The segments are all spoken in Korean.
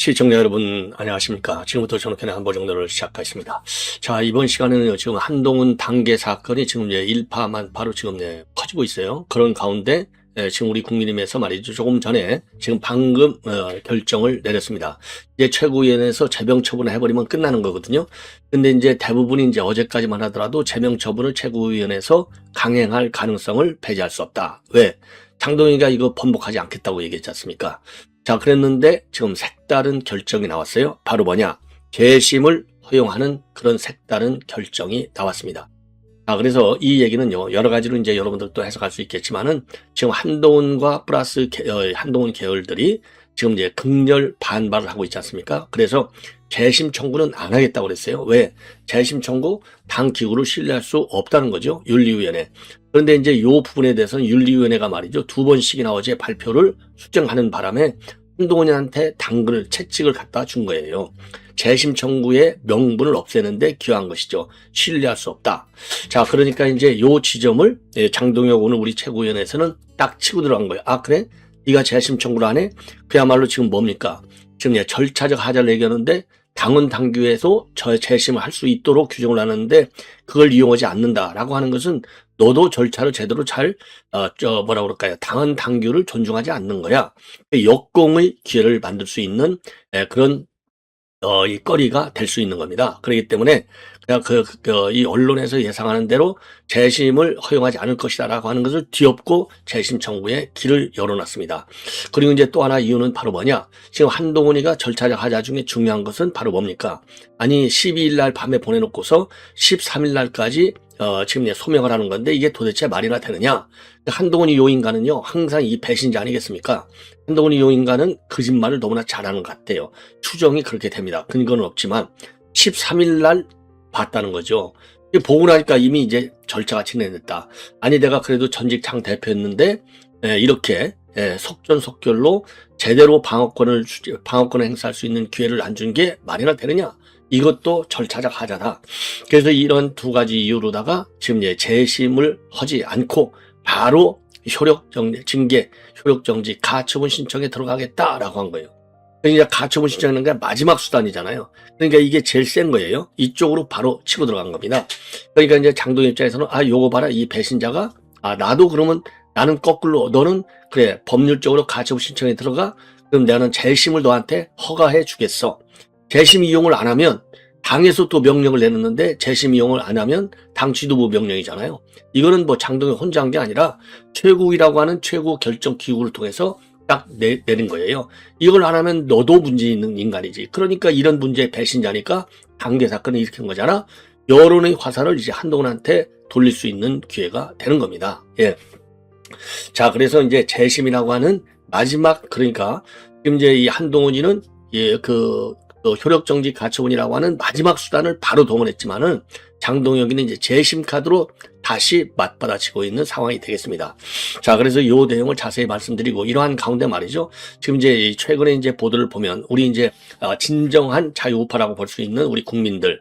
시청자 여러분 안녕하십니까. 지금부터 전업편의 한보 정도를 시작하겠습니다. 자, 이번 시간에는요, 지금 한동훈 단계 사건이 지금 이제 일파만파로 지금 퍼지고 있어요. 그런 가운데 지금 우리 국민의힘에서 말이죠, 조금 전에 지금 방금 결정을 내렸습니다. 이제 최고위원회에서 제명 처분을 해버리면 끝나는 거거든요. 근데 이제 대부분이 이제 어제까지만 하더라도 제명 처분을 최고위원회에서 강행할 가능성을 배제할 수 없다. 왜? 장동희가 이거 번복하지 않겠다고 얘기했지 않습니까? 자, 그랬는데 지금 색다른 결정이 나왔어요. 바로 뭐냐? 재심을 허용하는 그런 색다른 결정이 나왔습니다. 자, 그래서 이 얘기는요, 여러 가지로 이제 여러분들도 해석할 수 있겠지만은 지금 한동훈과 플러스 한동훈 계열들이 지금 이제 극렬 반발을 하고 있지 않습니까? 그래서 재심 청구는 안 하겠다고 그랬어요. 왜? 재심 청구 당 기구를 신뢰할 수 없다는 거죠. 윤리위원회. 그런데 이제 이 부분에 대해서는 윤리위원회가 말이죠, 2번씩이나 어제 발표를 수정하는 바람에 한동훈한테 당근을 채찍을 갖다 준 거예요. 재심 청구의 명분을 없애는데 기여한 것이죠. 신뢰할 수 없다. 자, 그러니까 이제 요 지점을 장동혁 오늘 우리 최고위원회에서는 딱 치고 들어간 거예요. 아, 그래? 네가 재심 청구를 안 해? 그야말로 지금 뭡니까? 지금 절차적 하자를 얘기하는데 당헌 당규에서 재심을 할 수 있도록 규정을 하는데 그걸 이용하지 않는다라고 하는 것은 너도 절차를 제대로 잘 뭐라 그럴까요? 당헌 당규를 존중하지 않는 거야. 역공의 기회를 만들 수 있는 그런 이 거리가 될 수 있는 겁니다. 그렇기 때문에 그냥 이 언론에서 예상하는 대로 재심을 허용하지 않을 것이다라고 하는 것을 뒤엎고 재심 청구에 길을 열어놨습니다. 그리고 이제 또 하나 이유는 바로 뭐냐? 지금 한동훈이가 절차적 하자 중에 중요한 것은 바로 뭡니까? 아니 12일 날 밤에 보내놓고서 13일 날까지 지금 소명을 하는 건데 이게 도대체 말이나 되느냐? 한동훈이 요 인간은요, 항상 이 배신자 아니겠습니까? 한동훈이 요 인간은 거짓말을 너무나 잘하는 것 같아요. 추정이 그렇게 됩니다. 근거는 없지만 13일 날 봤다는 거죠. 보고 나니까 이미 이제 절차가 진행됐다. 아니 내가 그래도 전직 당 대표였는데 이렇게 속전속결로 제대로 방어권을 행사할 수 있는 기회를 안 준 게 말이나 되느냐? 이것도 절차적 하자다. 그래서 이런 두 가지 이유로다가 지금 재심을 하지 않고 바로 징계, 효력정지, 가처분 신청에 들어가겠다라고 한 거예요. 그러니까 가처분 신청하는 게 마지막 수단이잖아요. 그러니까 이게 제일 센 거예요. 이쪽으로 바로 치고 들어간 겁니다. 그러니까 이제 장동희 입장에서는 요거 봐라, 이 배신자가 나도 그러면 나는 거꾸로 너는 그래 법률적으로 가처분 신청에 들어가. 그럼 나는 재심을 너한테 허가해 주겠어. 재심 이용을 안 하면 당에서 또 명령을 내놓는데 재심 이용을 안 하면 당 지도부 명령이잖아요. 이거는 뭐 장동희 혼자 한 게 아니라 최고위라고 하는 최고 결정 기구를 통해서 딱 내린 거예요. 이걸 안 하면 너도 문제 있는 인간이지. 그러니까 이런 문제의 배신자니까 단계 사건을 일으킨 거잖아. 여론의 화살을 이제 한동훈한테 돌릴 수 있는 기회가 되는 겁니다. 예. 자, 그래서 이제 재심이라고 하는 마지막, 그러니까 지금 이제 이 한동훈이는 효력정지 가처분이라고 하는 마지막 수단을 바로 동원했지만은 장동혁이는 이제 재심 카드로 다시 맞받아치고 있는 상황이 되겠습니다. 자, 그래서 이 내용을 자세히 말씀드리고 이러한 가운데 말이죠. 지금 이제 최근에 이제 보도를 보면 우리 이제 진정한 자유우파라고 볼 수 있는 우리 국민들,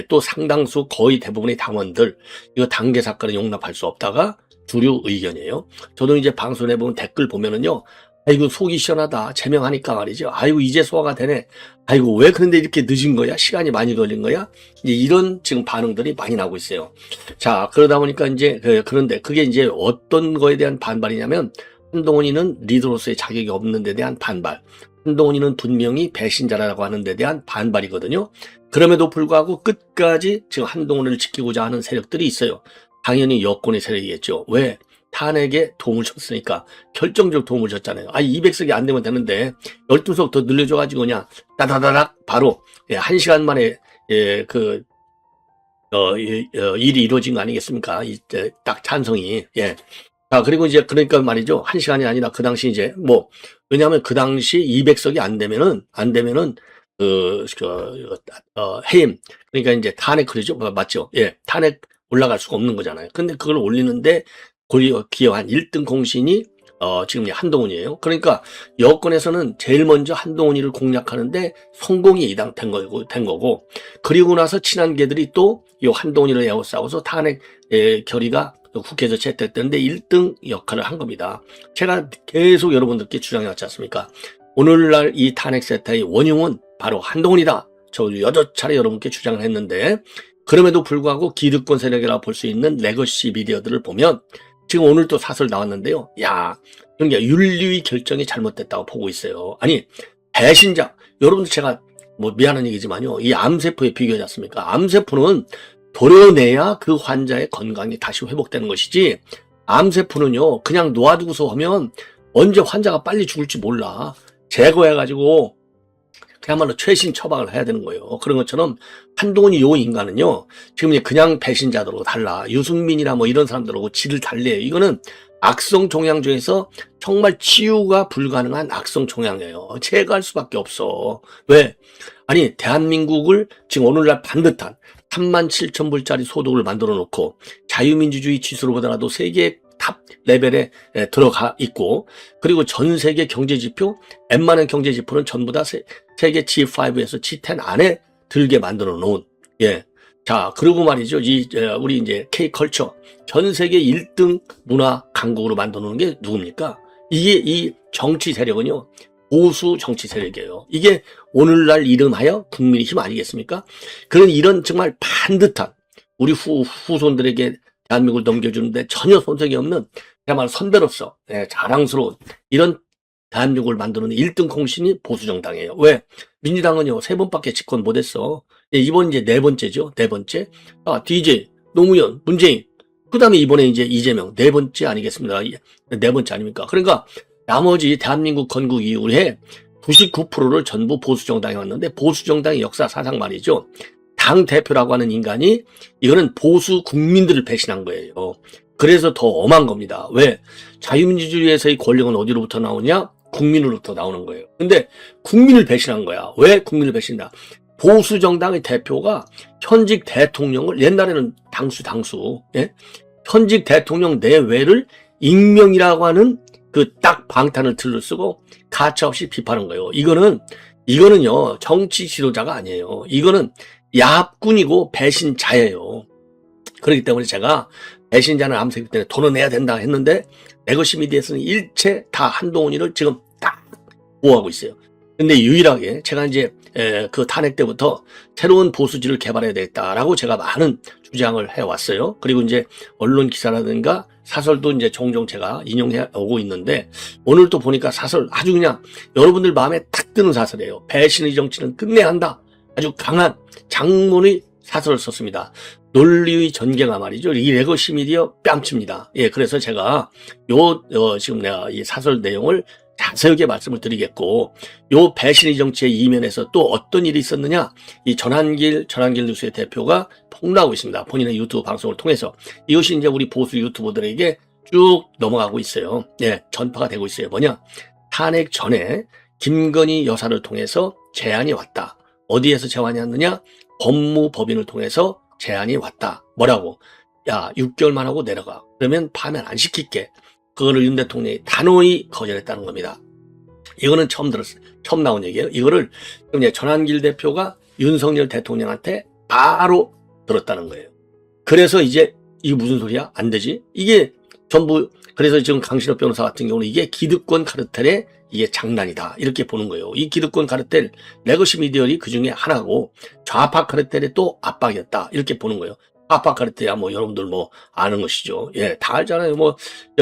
또 상당수 거의 대부분의 당원들, 이거 단계 사건을 용납할 수 없다가 주류 의견이에요. 저도 이제 방송에 보면 댓글 보면은요, 아이고 속이 시원하다, 제명하니까 말이죠. 아이고 이제 소화가 되네. 아이고 왜 그런데 이렇게 늦은 거야? 시간이 많이 걸린 거야? 이제 이런 지금 반응들이 많이 나오고 있어요. 자, 그러다 보니까 이제 그런데 그게 이제 어떤 거에 대한 반발이냐면 한동훈이는 리더로서의 자격이 없는 데 대한 반발. 한동훈이는 분명히 배신자라고 하는 데 대한 반발이거든요. 그럼에도 불구하고 끝까지 지금 한동훈을 지키고자 하는 세력들이 있어요. 당연히 여권의 세력이겠죠. 왜? 탄핵에 도움을 줬으니까, 결정적 도움을 줬잖아요. 200석이 안 되면 되는데 12석 더 늘려줘가지고 그냥 따다다닥 바로 1시간 만에 일이 이루어진 거 아니겠습니까? 이때 딱 찬성이. 예. 자, 그리고 이제 그러니까 말이죠. 1시간이 아니라 그 당시 이제 왜냐하면 그 당시 200석이 안 되면은 해임, 그러니까 이제 탄핵, 그러죠? 맞죠? 예. 탄핵 올라갈 수가 없는 거잖아요. 근데 그걸 올리는데 기여한 1등 공신이 지금 한동훈이에요. 그러니까 여권에서는 제일 먼저 한동훈이를 공략하는데 성공이 된 거고, 그리고 나서 친한 개들이 또 이 한동훈이를 에워싸고서 탄핵 결의가 국회에서 채택됐는데 1등 역할을 한 겁니다. 제가 계속 여러분들께 주장해 왔지 않습니까? 오늘날 이 탄핵 세타의 원흉은 바로 한동훈이다. 저 여러 차례 여러분께 주장을 했는데, 그럼에도 불구하고 기득권 세력이라고 볼 수 있는 레거시 미디어들을 보면 지금 오늘 또 사설 나왔는데요. 야, 그러니까 윤리위 결정이 잘못됐다고 보고 있어요. 아니, 배신자. 여러분들 제가 뭐 미안한 얘기지만요. 이 암세포에 비교하지 않습니까? 암세포는 도려내야 그 환자의 건강이 다시 회복되는 것이지, 암세포는요, 그냥 놓아두고서 하면 언제 환자가 빨리 죽을지 몰라. 제거해가지고 그야말로 최신 처방을 해야 되는 거예요. 그런 것처럼 한동훈이 요 인간은요, 지금 이제 그냥 배신자들하고 달라. 유승민이나 뭐 이런 사람들하고 질을 달래요. 이거는 악성 종양 중에서 정말 치유가 불가능한 악성 종양이에요. 제거할 수밖에 없어. 왜? 아니, 대한민국을 지금 오늘날 반듯한 37,000불짜리 소득을 만들어 놓고 자유민주주의 지수로 보더라도 세계 탑 레벨에 들어가 있고, 그리고 전 세계 경제지표, 웬만한 경제지표는 전부 다 세계 G5에서 G10 안에 들게 만들어 놓은, 예. 자, 그리고 말이죠. 우리 이제 K컬처. 전 세계 1등 문화 강국으로 만들어 놓은 게 누굽니까? 이게 이 정치 세력은요, 보수 정치 세력이에요. 이게 오늘날 이름하여 국민의힘 아니겠습니까? 그런 이런 정말 반듯한 우리 후손들에게 대한민국을 넘겨주는데 전혀 손색이 없는, 그야말로 선배로서 자랑스러운 이런 대한민국을 만드는 1등 공신이 보수정당이에요. 왜? 민주당은요, 3번밖에 집권 못했어. 이번 이제 4번째죠. 4번째. DJ, 노무현, 문재인. 그 다음에 이번에 이제 이재명. 4번째 아니겠습니까? 4번째 아닙니까? 그러니까 나머지 대한민국 건국 이후에 99%를 전부 보수정당이 왔는데, 보수정당의 역사 사상 말이죠. 당 대표라고 하는 인간이 이거는 보수 국민들을 배신한 거예요. 그래서 더 엄한 겁니다. 왜? 자유민주주의에서의 권력은 어디로부터 나오냐? 국민으로부터 나오는 거예요. 근데 국민을 배신한 거야. 왜 국민을 배신다? 보수 정당의 대표가 현직 대통령을, 옛날에는 당수, 예? 현직 대통령 내외를 익명이라고 하는 그 딱 방탄을 들러쓰고 가차없이 비판한 거예요. 이거는요, 정치 지도자가 아니에요. 이거는 야합꾼이고 배신자예요. 그렇기 때문에 제가 배신자는 암세기 때문에 도려내야 된다 했는데, 레거시 미디어에서는 일체 다 한동훈이를 지금 딱 보호하고 있어요. 근데 유일하게 제가 이제 그 탄핵 때부터 새로운 보수지를 개발해야 되겠다라고 제가 많은 주장을 해왔어요. 그리고 이제 언론 기사라든가 사설도 이제 종종 제가 인용해 오고 있는데, 오늘 또 보니까 사설 아주 그냥 여러분들 마음에 탁 드는 사설이에요. 배신의 정치는 끝내야 한다. 아주 강한 장문의 사설을 썼습니다. 논리의 전개가 말이죠. 이 레거시 미디어 뺨칩니다. 예, 그래서 제가 지금 내가 이 사설 내용을 자세하게 말씀을 드리겠고, 요 배신의 정치의 이면에서 또 어떤 일이 있었느냐, 이 전한길 뉴스의 대표가 폭로하고 있습니다. 본인의 유튜브 방송을 통해서. 이것이 이제 우리 보수 유튜버들에게 쭉 넘어가고 있어요. 예, 전파가 되고 있어요. 뭐냐? 탄핵 전에 김건희 여사를 통해서 제안이 왔다. 어디에서 제안이 왔느냐? 법무법인을 통해서 제안이 왔다. 뭐라고? 야, 6개월만 하고 내려가. 그러면 파면 안 시킬게. 그거를 윤 대통령이 단호히 거절했다는 겁니다. 이거는 처음 나온 얘기예요. 이거를 이제 전한길 대표가 윤석열 대통령한테 바로 들었다는 거예요. 그래서 이제 이게 무슨 소리야? 안 되지? 이게 전부, 그래서 지금 강신업 변호사 같은 경우는 이게 기득권 카르텔의 이게 장난이다, 이렇게 보는 거예요. 이 기득권 카르텔, 레거시 미디어이 그 중에 하나고, 좌파 카르텔의 또 압박이었다, 이렇게 보는 거예요. 좌파 카르텔이야 뭐 여러분들 뭐 아는 것이죠. 예, 다 알잖아요. 뭐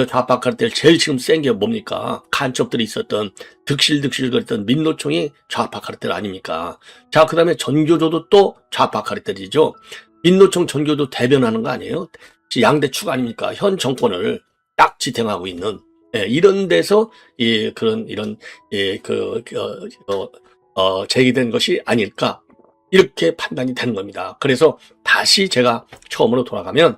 좌파 카르텔 제일 지금 센 게 뭡니까? 간첩들이 있었던, 득실거렸던 민노총이 좌파 카르텔 아닙니까? 자, 그 다음에 전교조도 또 좌파 카르텔이죠. 민노총 전교조 대변하는 거 아니에요? 양대 축 아닙니까? 현 정권을 딱 지탱하고 있는, 예, 이런 데서 제기된 것이 아닐까, 이렇게 판단이 되는 겁니다. 그래서 다시 제가 처음으로 돌아가면,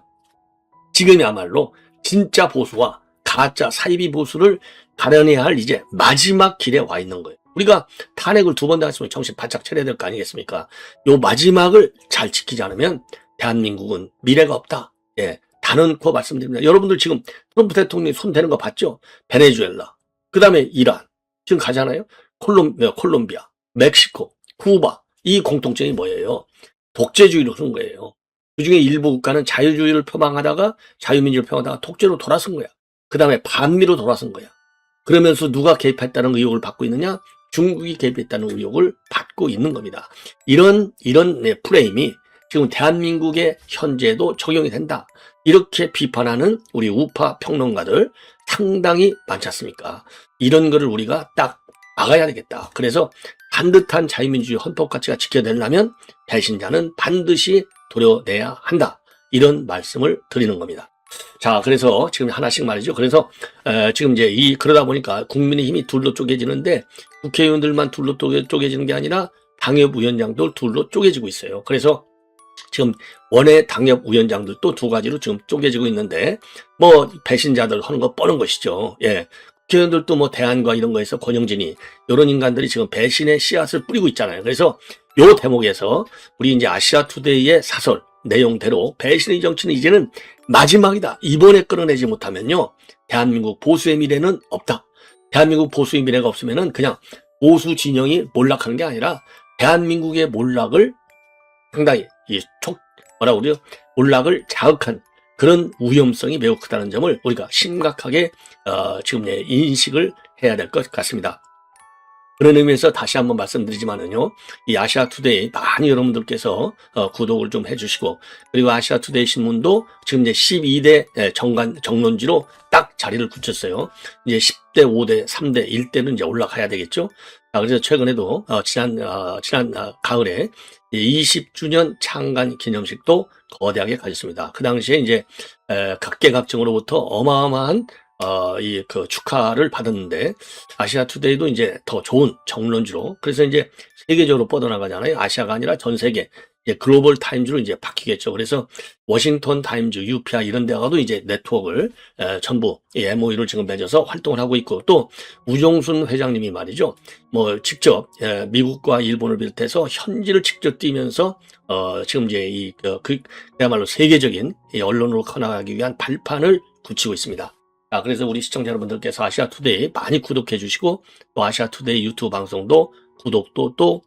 지금이야말로 진짜 보수와 가짜 사이비 보수를 가려내야 할 이제 마지막 길에 와 있는 거예요. 우리가 탄핵을 2번 당했으면 정신 바짝 차려야 될 거 아니겠습니까? 요 마지막을 잘 지키지 않으면 대한민국은 미래가 없다. 예, 단언코 말씀드립니다. 여러분들 지금 트럼프 대통령이 손 대는 거 봤죠? 베네수엘라, 그 다음에 이란, 지금 가잖아요? 콜롬비아, 멕시코, 쿠바. 이 공통점이 뭐예요? 독재주의로 쓴 거예요. 그중에 일부 국가는 자유주의를 표방하다가, 자유민주를 표방하다가 독재로 돌아선 거야. 그 다음에 반미로 돌아선 거야. 그러면서 누가 개입했다는 의혹을 받고 있느냐? 중국이 개입했다는 의혹을 받고 있는 겁니다. 이런 프레임이 지금 대한민국의 현재도 적용이 된다. 이렇게 비판하는 우리 우파 평론가들 상당히 많지 않습니까? 이런 거를 우리가 딱 막아야 되겠다. 그래서 반듯한 자유민주주의 헌법 가치가 지켜되려면 배신자는 반드시 도려내야 한다. 이런 말씀을 드리는 겁니다. 자, 그래서 지금 하나씩 말이죠. 그래서 지금 이제 그러다 보니까 국민의힘이 둘로 쪼개지는데 국회의원들만 둘로 쪼개지는 게 아니라 당협위원장도 둘로 쪼개지고 있어요. 그래서 지금 원외 당협위원장들도 두 가지로 지금 쪼개지고 있는데 뭐 배신자들 하는 거 뻔한 것이죠. 예. 국회의원들도 뭐 대안과 이런 거에서 권영진이 이런 인간들이 지금 배신의 씨앗을 뿌리고 있잖아요. 그래서 요 대목에서 우리 이제 아시아투데이의 사설 내용대로 배신의 정치는 이제는 마지막이다. 이번에 끌어내지 못하면요. 대한민국 보수의 미래는 없다. 대한민국 보수의 미래가 없으면은 그냥 보수 진영이 몰락하는 게 아니라 대한민국의 몰락을 상당히 몰락을 자극한 그런 위험성이 매우 크다는 점을 우리가 심각하게 지금 인식을 해야 될 것 같습니다. 그런 의미에서 다시 한번 말씀드리지만은요, 이 아시아투데이 많이 여러분들께서 구독을 좀 해주시고, 그리고 아시아투데이 신문도 지금 이제 12대 정론지로 딱 자리를 굳혔어요. 이제 10대, 5대, 3대, 1대는 이제 올라가야 되겠죠. 그래서 최근에도 지난 가을에 20주년 창간 기념식도 거대하게 가졌습니다. 그 당시에 이제 각계각층으로부터 어마어마한 그 축하를 받았는데 아시아투데이도 이제 더 좋은 정론지로 그래서 이제 세계적으로 뻗어나가잖아요. 아시아가 아니라 전 세계 이제 글로벌 타임즈로 이제 바뀌겠죠. 그래서 워싱턴 타임즈, UPI 이런 데가도 이제 네트워크를 전부 MOU를 지금 맺어서 활동을 하고 있고 또 우종순 회장님이 말이죠. 뭐 직접 미국과 일본을 비롯해서 현지를 직접 뛰면서 지금 이제 그야말로 세계적인 언론으로 커나가기 위한 발판을 굳히고 있습니다. 자, 그래서 우리 시청자 여러분들께서 아시아투데이 많이 구독해 주시고 또 아시아투데이 유튜브 방송도 구독도 또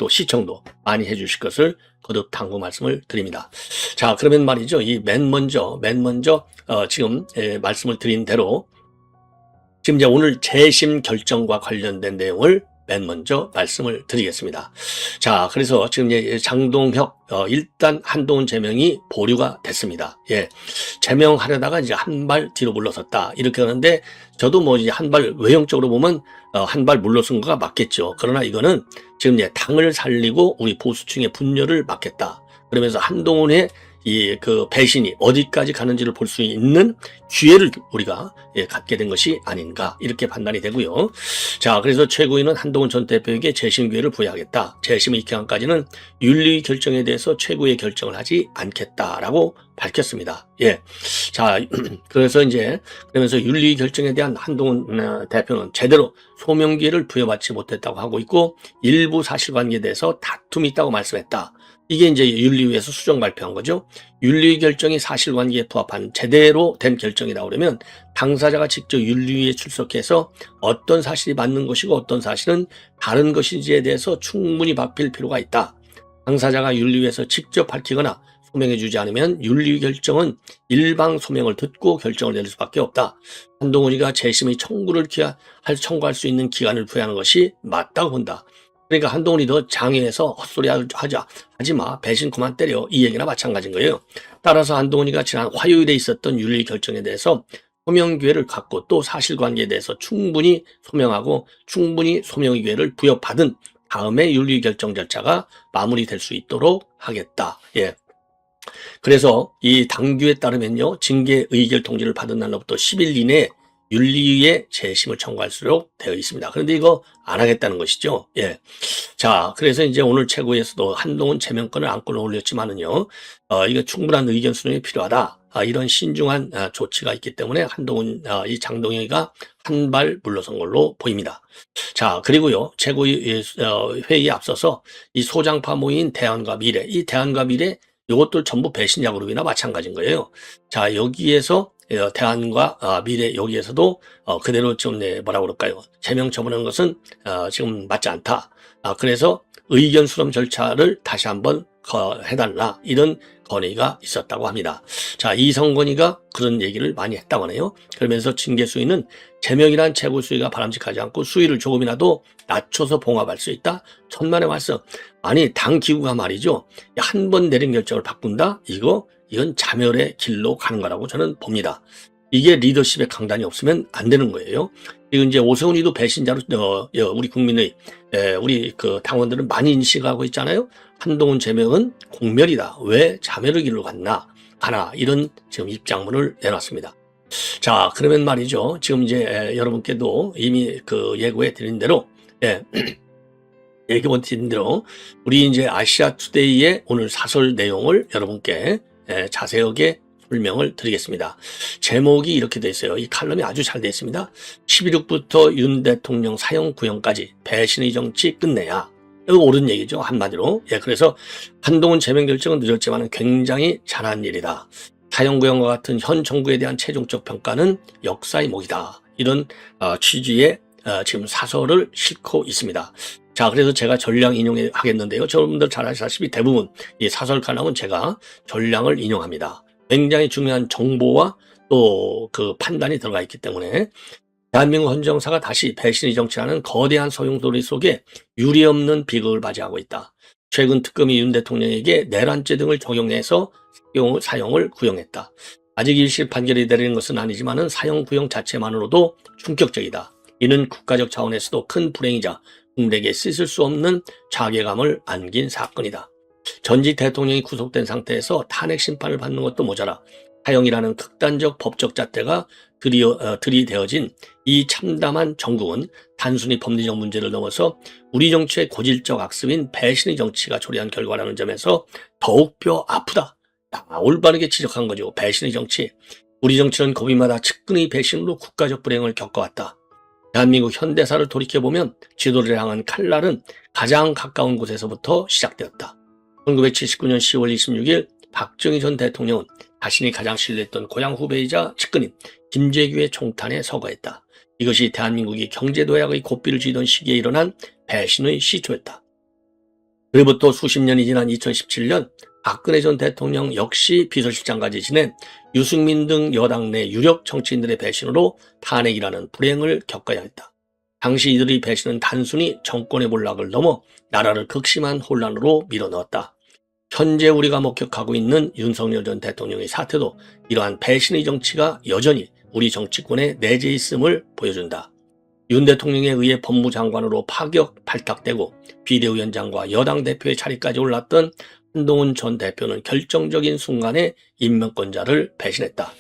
시청도 많이 해 주실 것을 거듭 당부 말씀을 드립니다. 자, 그러면 말이죠. 맨 먼저 지금 말씀을 드린 대로 지금 이제 오늘 재심 결정과 관련된 내용을 맨 먼저 말씀을 드리겠습니다. 자, 그래서 지금 이제 장동혁 일단 한동훈 제명이 보류가 됐습니다. 예, 제명하려다가 이제 한 발 뒤로 물러섰다 이렇게 하는데 저도 뭐 이제 한 발 외형적으로 보면 한 발 물러선 거가 맞겠죠. 그러나 이거는 지금 이제 당을 살리고 우리 보수층의 분열을 막겠다. 그러면서 한동훈의 그 배신이 어디까지 가는지를 볼 수 있는 기회를 우리가 갖게 된 것이 아닌가 이렇게 판단이 되고요. 자, 그래서 최고위는 한동훈 전 대표에게 재심 기회를 부여하겠다. 재심의 기간까지는 윤리 결정에 대해서 최고의 결정을 하지 않겠다라고 밝혔습니다. 예. 자, 그래서 이제 그러면서 윤리 결정에 대한 한동훈 대표는 제대로 소명 기회를 부여받지 못했다고 하고 있고 일부 사실관계에 대해서 다툼이 있다고 말씀했다. 이게 이제 윤리위에서 수정 발표한 거죠. 윤리 결정이 사실관계에 부합한 제대로 된 결정이라고 그러면 당사자가 직접 윤리위에 출석해서 어떤 사실이 맞는 것이고 어떤 사실은 다른 것인지에 대해서 충분히 밝힐 필요가 있다. 당사자가 윤리위에서 직접 밝히거나 소명해 주지 않으면 윤리 결정은 일방 소명을 듣고 결정을 내릴 수밖에 없다. 한동훈이가 재심의 청구할 수 있는 기간을 부여하는 것이 맞다고 본다. 그러니까 한동훈이 더 장애해서 헛소리 하지 마. 배신 그만 때려. 이 얘기나 마찬가지인 거예요. 따라서 한동훈이가 지난 화요일에 있었던 윤리 결정에 대해서 소명 기회를 갖고 또 사실관계에 대해서 충분히 소명하고 충분히 소명의 기회를 부여받은 다음에 윤리 결정 절차가 마무리될 수 있도록 하겠다. 예. 그래서 이 당규에 따르면요. 징계 의결 통지를 받은 날로부터 10일 이내에 윤리위에 재심을 청구할수록 되어 있습니다. 그런데 이거 안 하겠다는 것이죠. 예. 자, 그래서 이제 오늘 최고위에서도 한동훈 제명권을 안건을 올렸지만은요, 이거 충분한 의견 수렴이 필요하다. 이런 신중한 조치가 있기 때문에 한동훈, 이 장동혁이가 한 발 물러선 걸로 보입니다. 자, 그리고요, 최고위 회의에 앞서서 이 소장파 모임 대안과 미래, 이 대안과 미래, 이것들 전부 배신자 그룹이나 마찬가지인 거예요. 자, 여기에서 대안과 미래 여기에서도 그대로 좀 뭐라고 그럴까요? 제명 처분하는 것은 지금 맞지 않다. 그래서 의견 수렴 절차를 다시 한번 해달라 이런 건의가 있었다고 합니다. 자, 이성건이가 그런 얘기를 많이 했다고 하네요. 그러면서 징계 수위는 제명이란 최고 수위가 바람직하지 않고 수위를 조금이라도 낮춰서 봉합할 수 있다. 천만의 말씀. 아니 당 기구가 말이죠. 한 번 내린 결정을 바꾼다? 이건 자멸의 길로 가는 거라고 저는 봅니다. 이게 리더십의 강단이 없으면 안 되는 거예요. 그리고 이제 오세훈이도 배신자로 우리 국민의 우리 그 당원들은 많이 인식하고 있잖아요. 한동훈 제명은 공멸이다. 왜 자멸의 길로 가나 이런 지금 입장문을 내놨습니다. 자, 그러면 말이죠. 지금 이제 여러분께도 이미 그 예고해 드린 대로 예고해 드린 대로 우리 이제 아시아 투데이의 오늘 사설 내용을 여러분께 자세하게 설명을 드리겠습니다. 제목이 이렇게 돼 있어요. 이 칼럼이 아주 잘 돼 있습니다. 11.6부터 윤 대통령 사형 구형까지 배신의 정치 끝내야. 이거 옳은 얘기죠. 한마디로. 그래서 한동훈 제명 결정은 늦었지만 굉장히 잘한 일이다. 사형 구형과 같은 현 정부에 대한 최종적 평가는 역사의 목이다. 이런 취지의 지금 사설을 싣고 있습니다. 자, 그래서 제가 전량 인용하겠는데요. 여러분들 잘 아시다시피 대부분 이 사설 칼럼은 제가 전량을 인용합니다. 굉장히 중요한 정보와 또 그 판단이 들어가 있기 때문에 대한민국 헌정사가 다시 배신의 정치라는 거대한 소용돌이 속에 유례없는 비극을 맞이하고 있다. 최근 특검이 윤 대통령에게 내란죄 등을 적용해서 사형을 구형했다. 아직 일시 판결이 내리는 것은 아니지만 사형 구형 자체만으로도 충격적이다. 이는 국가적 차원에서도 큰 불행이자 국민에게 씻을 수 없는 자괴감을 안긴 사건이다. 전직 대통령이 구속된 상태에서 탄핵 심판을 받는 것도 모자라 사형이라는 극단적 법적 잣대가 들이대어진 이 참담한 정국은 단순히 법리적 문제를 넘어서 우리 정치의 고질적 악습인 배신의 정치가 초래한 결과라는 점에서 더욱 뼈 아프다. 올바르게 지적한 거죠. 배신의 정치. 우리 정치는 고비마다 측근의 배신으로 국가적 불행을 겪어왔다. 대한민국 현대사를 돌이켜보면 지도를 향한 칼날은 가장 가까운 곳에서부터 시작되었다. 1979년 10월 26일 박정희 전 대통령은 자신이 가장 신뢰했던 고향 후배이자 측근인 김재규의 총탄에 서거했다. 이것이 대한민국이 경제도약의 고삐를 쥐던 시기에 일어난 배신의 시초였다. 그로부터 수십 년이 지난 2017년 박근혜 전 대통령 역시 비서실장까지 지낸 유승민 등 여당 내 유력 정치인들의 배신으로 탄핵이라는 불행을 겪어야 했다. 당시 이들의 배신은 단순히 정권의 몰락을 넘어 나라를 극심한 혼란으로 밀어넣었다. 현재 우리가 목격하고 있는 윤석열 전 대통령의 사태도 이러한 배신의 정치가 여전히 우리 정치권에 내재 있음을 보여준다. 윤 대통령에 의해 법무장관으로 파격 발탁되고 비대위원장과 여당 대표의 자리까지 올랐던 한동훈 전 대표는 결정적인 순간에 임명권자를 배신했다.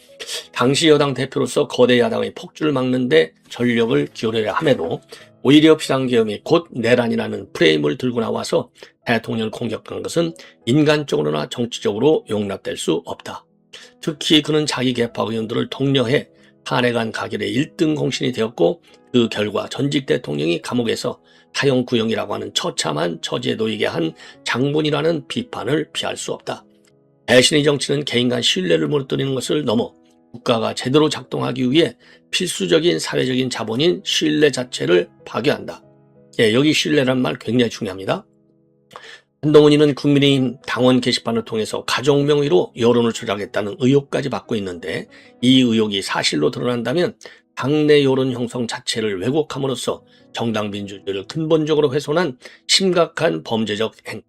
당시 여당 대표로서 거대 야당의 폭주를 막는 데 전력을 기울여야 함에도 오히려 비상계엄이 곧 내란이라는 프레임을 들고 나와서 대통령을 공격한 것은 인간적으로나 정치적으로 용납될 수 없다. 특히 그는 자기 계파 의원들을 독려해 탄핵안 가결의 1등 공신이 되었고 그 결과 전직 대통령이 감옥에서 사형 구형이라고 하는 처참한 처지에 놓이게 한 장본이라는 비판을 피할 수 없다. 배신의 정치는 개인 간 신뢰를 무너뜨리는 것을 넘어 국가가 제대로 작동하기 위해 필수적인 사회적인 자본인 신뢰 자체를 파괴한다. 여기 신뢰란 말 굉장히 중요합니다. 한동훈이는 국민의힘 당원 게시판을 통해서 가족 명의로 여론을 조작했다는 의혹까지 받고 있는데 이 의혹이 사실로 드러난다면 당내 여론 형성 자체를 왜곡함으로써 정당 민주주의를 근본적으로 훼손한 심각한 범죄적 행위.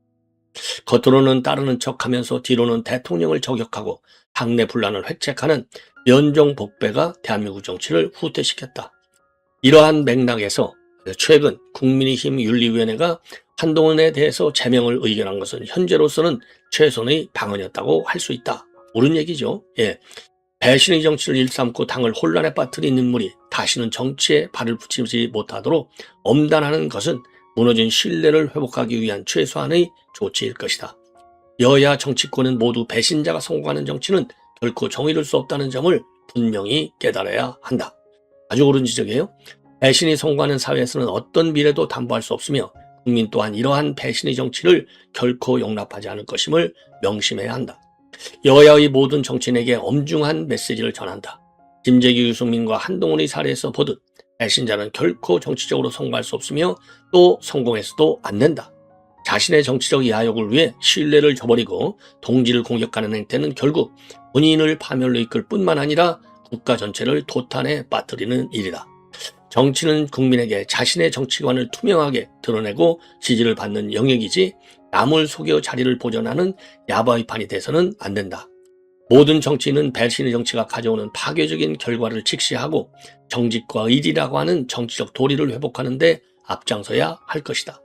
겉으로는 따르는 척하면서 뒤로는 대통령을 저격하고 당내 분란을 획책하는 면종복배가 대한민국 정치를 후퇴시켰다. 이러한 맥락에서 최근 국민의힘 윤리위원회가 한동훈에 대해서 제명을 의결한 것은 현재로서는 최선의 방안이었다고 할 수 있다. 옳은 얘기죠. 배신의 정치를 일삼고 당을 혼란에 빠뜨린 인물이 다시는 정치에 발을 붙이지 못하도록 엄단하는 것은 무너진 신뢰를 회복하기 위한 최소한의 조치일 것이다. 여야 정치권은 모두 배신자가 성공하는 정치는 결코 정의로울 수 없다는 점을 분명히 깨달아야 한다. 아주 옳은 지적이에요. 배신이 성공하는 사회에서는 어떤 미래도 담보할 수 없으며 국민 또한 이러한 배신의 정치를 결코 용납하지 않을 것임을 명심해야 한다. 여야의 모든 정치인에게 엄중한 메시지를 전한다. 김재규, 유승민과 한동훈의 사례에서 보듯 배신자는 결코 정치적으로 성공할 수 없으며 또 성공해서도 안 된다. 자신의 정치적 야욕을 위해 신뢰를 저버리고 동지를 공격하는 행태는 결국 본인을 파멸로 이끌 뿐만 아니라 국가 전체를 도탄에 빠뜨리는 일이다. 정치는 국민에게 자신의 정치관을 투명하게 드러내고 지지를 받는 영역이지 남을 속여 자리를 보존하는 야바이판이 돼서는 안 된다. 모든 정치인은 배신의 정치가 가져오는 파괴적인 결과를 직시하고 정직과 의리라고 하는 정치적 도리를 회복하는 데 앞장서야 할 것이다.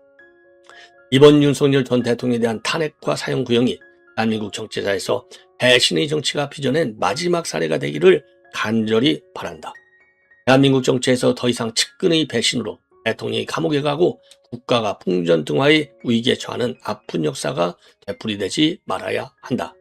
이번 윤석열 전 대통령에 대한 탄핵과 사형 구형이 대한민국 정치사에서 배신의 정치가 빚어낸 마지막 사례가 되기를 간절히 바란다. 대한민국 정치에서 더 이상 측근의 배신으로 대통령이 감옥에 가고 국가가 풍전등화의 위기에 처하는 아픈 역사가 되풀이되지 말아야 한다.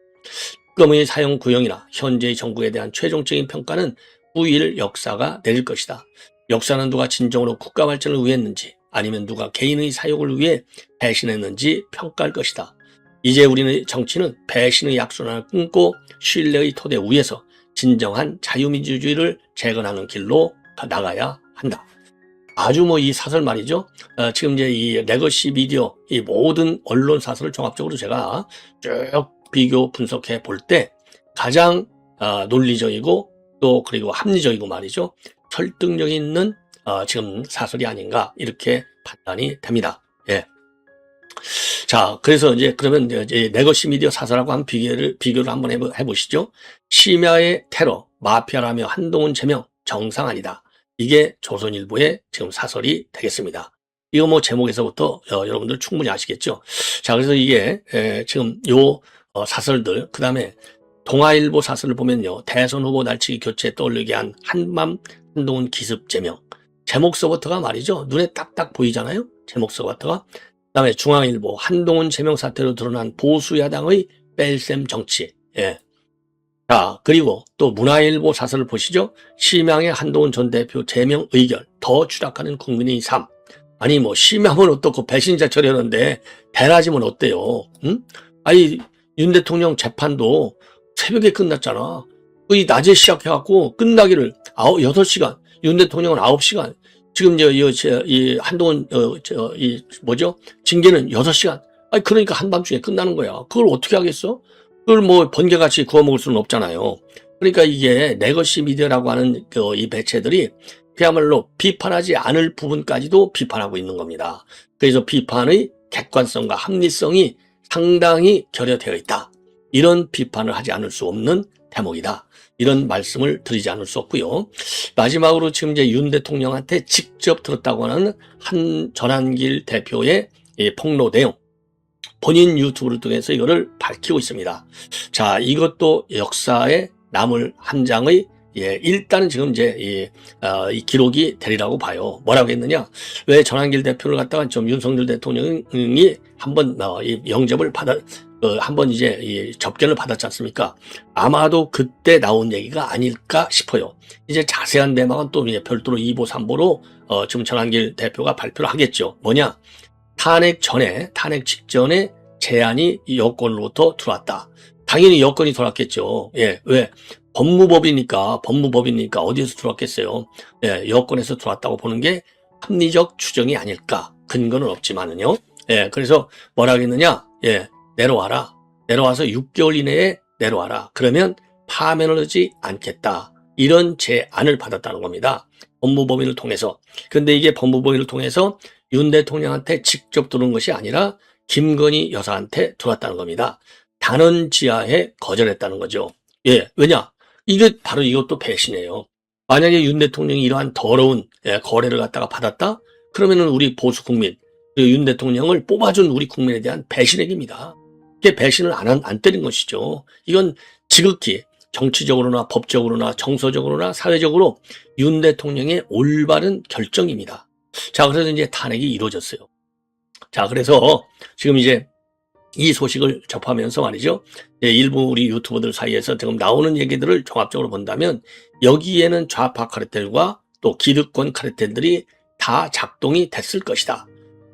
특검의 사형 구형이나 현재의 정부에 대한 최종적인 평가는 후일 역사가 내릴 것이다. 역사는 누가 진정으로 국가 발전을 위했는지 아니면 누가 개인의 사욕을 위해 배신했는지 평가할 것이다. 이제 우리는 정치는 배신의 약순환을 끊고 신뢰의 토대 위에서 진정한 자유민주주의를 재건하는 길로 나가야 한다. 아주 이 사설 말이죠. 지금 이제 이 레거시 미디어, 이 모든 언론 사설을 종합적으로 제가 쭉 비교 분석해 볼 때 가장 논리적이고 또 그리고 합리적이고 말이죠. 설득력 있는 지금 사설이 아닌가 이렇게 판단이 됩니다. 예. 자, 그래서 이제 그러면 이제 레거시 미디어 사설하고 한 비교를 한번 해보시죠. 심야의 테러, 마피아라며 한동훈 제명 정상 아니다. 이게 조선일보의 지금 사설이 되겠습니다. 이거 제목에서부터 여러분들 충분히 아시겠죠? 자, 그래서 이게 지금 요 사설들, 그 다음에 동아일보 사설을 보면요. 대선 후보 날치기 교체 떠올리게 한 한밤 한동훈 기습 제명. 제목서부터가 말이죠. 눈에 딱딱 보이잖아요. 제목서부터가. 그 다음에 중앙일보 한동훈 제명 사태로 드러난 보수 야당의 뺄셈 정치. 예. 자, 그리고 또 문화일보 사설을 보시죠. 심양의 한동훈 전 대표 제명 의결, 더 추락하는 국민의 삶. 아니 심양은 어떻고 배신자 처리하는데 대낮이면 어때요? 응? 아니 윤 대통령 재판도 새벽에 끝났잖아. 이 낮에 시작해갖고 끝나기를 6시간, 윤 대통령은 9시간. 지금 이 한동훈 징계는 6시간. 아니 그러니까 한밤중에 끝나는 거야. 그걸 어떻게 하겠어? 그걸 번개같이 구워 먹을 수는 없잖아요. 그러니까 이게 레거시 미디어라고 하는 이 매체들이 그야말로 비판하지 않을 부분까지도 비판하고 있는 겁니다. 그래서 비판의 객관성과 합리성이 상당히 결여되어 있다. 이런 비판을 하지 않을 수 없는 대목이다. 이런 말씀을 드리지 않을 수 없고요. 마지막으로 지금 이제 윤 대통령한테 직접 들었다고 하는 한 전한길 대표의 이 폭로 내용. 본인 유튜브를 통해서 이거를 밝히고 있습니다. 자, 이것도 역사에 남을 한 장의 일단은 지금 이제 이 기록이 되리라고 봐요. 뭐라고 했느냐? 왜 전한길 대표를 갖다가 좀 윤석열 대통령이 한번 이 영접을 한번 이제 이 접견을 받았지 않습니까? 아마도 그때 나온 얘기가 아닐까 싶어요. 이제 자세한 내막은 또 별도로 2보, 3보로 지금 전한길 대표가 발표를 하겠죠. 뭐냐? 탄핵 직전에 제안이 여권으로부터 들어왔다. 당연히 여권이 들어왔겠죠. 예, 왜? 법무법이니까 어디에서 들어왔겠어요. 예, 여권에서 들어왔다고 보는 게 합리적 추정이 아닐까. 근거는 없지만은요. 예, 그래서 뭐라 하겠느냐? 예, 내려와서 6개월 이내에 내려와라. 그러면 파면을 하지 않겠다. 이런 제안을 받았다는 겁니다. 법무법인을 통해서. 근데 이게 법무법인을 통해서 윤 대통령한테 직접 들어온 것이 아니라 김건희 여사한테 들어왔다는 겁니다. 단언 지하에 거절했다는 거죠. 예, 왜냐? 이게 바로 이것도 배신이에요. 만약에 윤 대통령이 이러한 더러운 거래를 갖다가 받았다? 그러면은 우리 보수 국민, 그리고 윤 대통령을 뽑아준 우리 국민에 대한 배신행위입니다. 이게 배신을 안 때린 것이죠. 이건 지극히 정치적으로나 법적으로나 정서적으로나 사회적으로 윤 대통령의 올바른 결정입니다. 자, 그래서 이제 탄핵이 이루어졌어요. 자, 그래서 지금 이제 이 소식을 접하면서 말이죠. 일부 우리 유튜버들 사이에서 지금 나오는 얘기들을 종합적으로 본다면 여기에는 좌파 카르텔과 또 기득권 카르텔들이 다 작동이 됐을 것이다.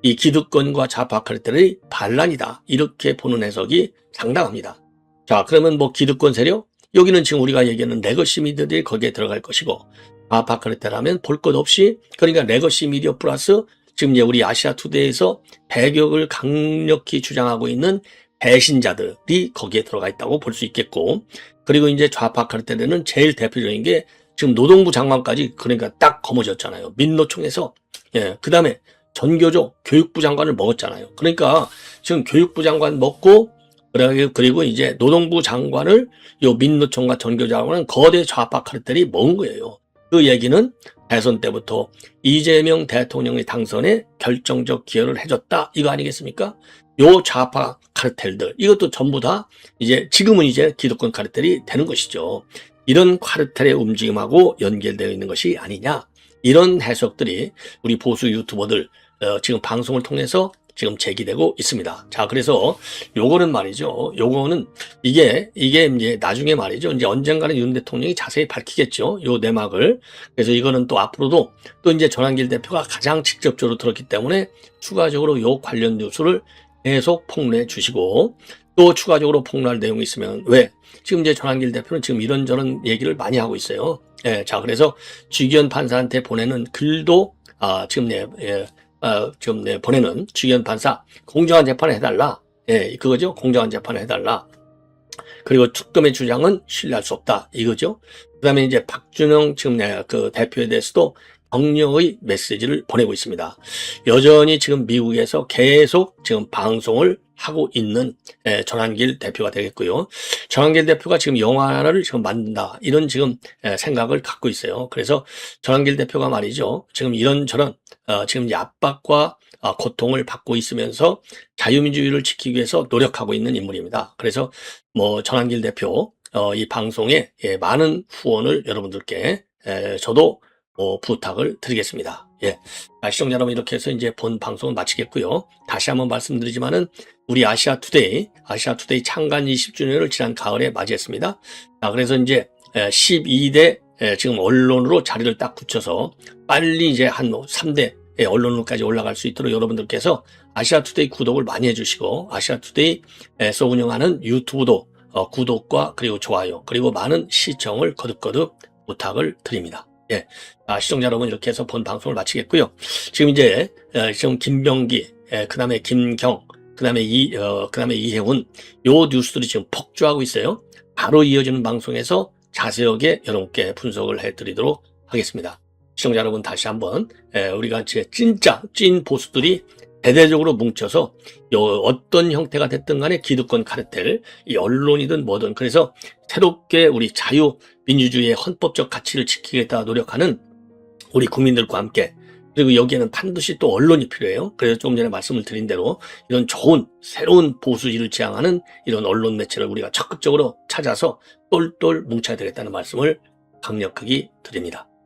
이 기득권과 좌파 카르텔의 반란이다. 이렇게 보는 해석이 상당합니다. 자, 그러면 기득권 세력? 여기는 지금 우리가 얘기하는 레거시 미디어들이 거기에 들어갈 것이고 좌파 카르텔 하면 볼 것 없이 그러니까 레거시 미디어 플러스 지금 이제 우리 아시아투데이에서 배격을 강력히 주장하고 있는 배신자들이 거기에 들어가 있다고 볼 수 있겠고, 그리고 이제 좌파 카르텔에는 제일 대표적인 게 지금 노동부 장관까지 그러니까 딱 거머쥐었잖아요. 민노총에서. 예, 그 다음에 전교조 교육부 장관을 먹었잖아요. 그러니까 지금 교육부 장관 먹고, 그리고 이제 노동부 장관을 요 민노총과 전교조 장관은 거대 좌파 카르텔이 먹은 거예요. 그 얘기는 대선 때부터 이재명 대통령의 당선에 결정적 기여를 해줬다, 이거 아니겠습니까? 요 좌파 카르텔들, 이것도 전부 다 이제 지금은 이제 기득권 카르텔이 되는 것이죠. 이런 카르텔의 움직임하고 연결되어 있는 것이 아니냐, 이런 해석들이 우리 보수 유튜버들 지금 방송을 통해서 지금 제기되고 있습니다. 자, 그래서 요거는 말이죠. 요거는 이게 이제 나중에 말이죠. 이제 언젠가는 윤 대통령이 자세히 밝히겠죠. 요 내막을. 그래서 이거는 또 앞으로도 또 이제 전환길 대표가 가장 직접적으로 들었기 때문에 추가적으로 요 관련 뉴스를 계속 폭로해 주시고, 또 추가적으로 폭로할 내용이 있으면, 왜? 지금 이제 전환길 대표는 지금 이런저런 얘기를 많이 하고 있어요. 예, 자, 그래서 주기현 판사한테 보내는 글도, 지금 보내는 주기현 판사, 공정한 재판을 해달라. 예, 그거죠. 공정한 재판을 해달라. 그리고 특검의 주장은 신뢰할 수 없다, 이거죠. 그 다음에 이제 박준영 지금 그 대표에 대해서도 격려의 메시지를 보내고 있습니다. 여전히 지금 미국에서 계속 지금 방송을 하고 있는 전환길 대표가 되겠고요. 전환길 대표가 지금 영화를 지금 만든다, 이런 지금 생각을 갖고 있어요. 그래서 전환길 대표가 말이죠. 지금 이런저런 지금 압박과 고통을 받고 있으면서 자유민주주의를 지키기 위해서 노력하고 있는 인물입니다. 그래서 뭐 전환길 대표 이 방송에 많은 후원을 여러분들께 저도 부탁을 드리겠습니다. 예. 시청자 여러분, 이렇게 해서 이제 본 방송을 마치겠고요. 다시 한번 말씀드리지만은 우리 아시아투데이 창간 20주년을 지난 가을에 맞이했습니다. 자, 그래서 이제 12대 지금 언론으로 자리를 딱 굳혀서 빨리 이제 한 3대 언론으로까지 올라갈 수 있도록 여러분들께서 아시아투데이 구독을 많이 해주시고, 아시아투데이에서 운영하는 유튜브도 구독과 그리고 좋아요, 그리고 많은 시청을 거듭거듭 부탁을 드립니다. 예. 시청자 여러분, 이렇게 해서 본 방송을 마치겠고요. 지금 이제, 지금 김병기, 그 다음에 김경, 그 다음에 이혜훈, 요 뉴스들이 지금 폭주하고 있어요. 바로 이어지는 방송에서 자세하게 여러분께 분석을 해드리도록 하겠습니다. 시청자 여러분, 다시 한번, 우리가 진짜 찐 보수들이 대대적으로 뭉쳐서 어떤 형태가 됐든 간에 기득권 카르텔, 이 언론이든 뭐든, 그래서 새롭게 우리 자유민주주의의 헌법적 가치를 지키겠다 노력하는 우리 국민들과 함께, 그리고 여기에는 반드시 또 언론이 필요해요. 그래서 조금 전에 말씀을 드린 대로 이런 좋은 새로운 보수지를 지향하는 이런 언론 매체를 우리가 적극적으로 찾아서 똘똘 뭉쳐야 되겠다는 말씀을 강력하게 드립니다.